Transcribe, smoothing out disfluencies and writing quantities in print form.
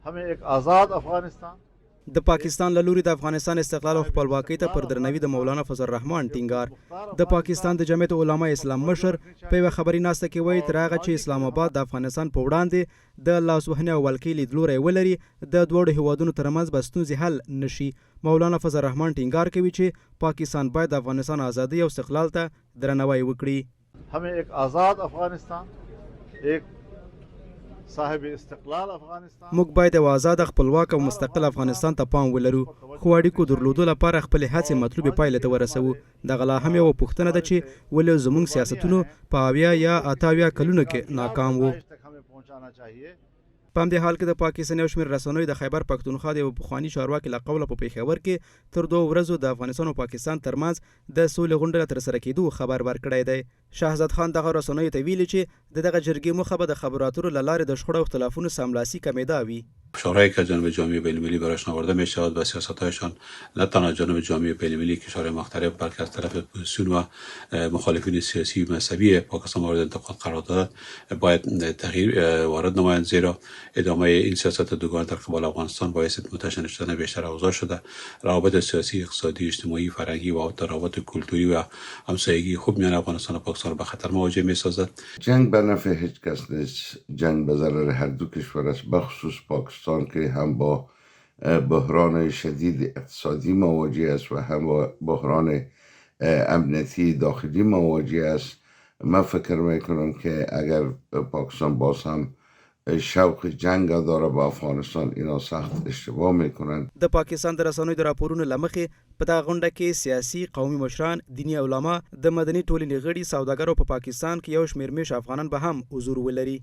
हमें एक आज़ाद अफगानिस्तान د پاکستان له لوري د افغانستان استقلال او خپلواکۍ ته پر درناوي د مولانا فضل الرحمن ټینګار د پاکستان د جمعیت علما اسلام مشر په یوه خبري ناسته کې وایي تر هغه چې اسلام آباد د افغانستان په وړاندې د لاسوهنې او ولکې لیدلوری ولري د دواړو هیوادونو ترمنځ به ستونزې حل نشي. مولانا فضل الرحمن ټینګار کوي چې پاکستان باید د افغانستان ازادۍ او استقلال ته درناوی وکړي. हमें एक आज़ाद अफगानिस्तान एक صاحب استقلال افغانستان موږ باید یو آزاد خپلواک او مستقل افغانستان ته پام ولرو خو اړیکو درلودو لپاره خپل هڅې مطلوبې پایلې ته ورسوو. دغه لا هم یوه پوښتنه ده چې ولې زموږ سیاستونو په 70 یا 88 کلونو کې ناکام وو. په همدې حال کې د پاکستان یو شمېر رسنیو د خیبر پښتونخوا د یو پخواني چارواکي له قوله په پېښور کې تر 2 ورځو د افغانستان او پاکستان ترمنځ د سولې غونډه ترسره کېدو خبر ورکړی دی. شهزاد خان دغه رسنیو ته ویلي چې دغه جرګې موخه به د خبرو اترو له لارې د شخړو او اختلافونو سملاسي کمیدا وي. فشارهایی که جانب جامعه بین‌المللی برایشان آورده می شود و سیاست‌هایشان نه تنها جانب جامعه بین‌المللی کشورهای مختلف بلکه از طرف اپوزیسیون و مخالفین سیاسی و مذهبی پاکستان مورد انتقاد قرار دادن باید تغییر وارد نمایند، زیرا ادامه این سیاست دوگانه در قبال افغانستان باعث متشن شدن بیشتر اوضاع شده. روابط سیاسی، اقتصادی، اجتماعی، فرهنگی و حتی روابط کلتوری و همسایگی خوب میان افغانستان و پاکستان به خطر مواجه می‌سازد. جنگ به نفع هیچ کس نیست. جنگ به ضرر هر دو کشور است، بخصوص پاکستان که هم با بحران شدید اقتصادی مواجه است و هم با بحران امنیتی داخلی مواجه است. من فکر میکنم که اگر پاکستان باز هم شوق جنگ داره با افغانستان اینا سخت اشتباه میکنن. د پاکستان د رسنیو د راپورونو له مخې په دغه غونډه کې سیاسي، قومي مشران، دیني علما، د مدني ټولنې غړي، سوداګر او په پاکستان کې یو شمېر میشت افغانان به هم حضور ولري.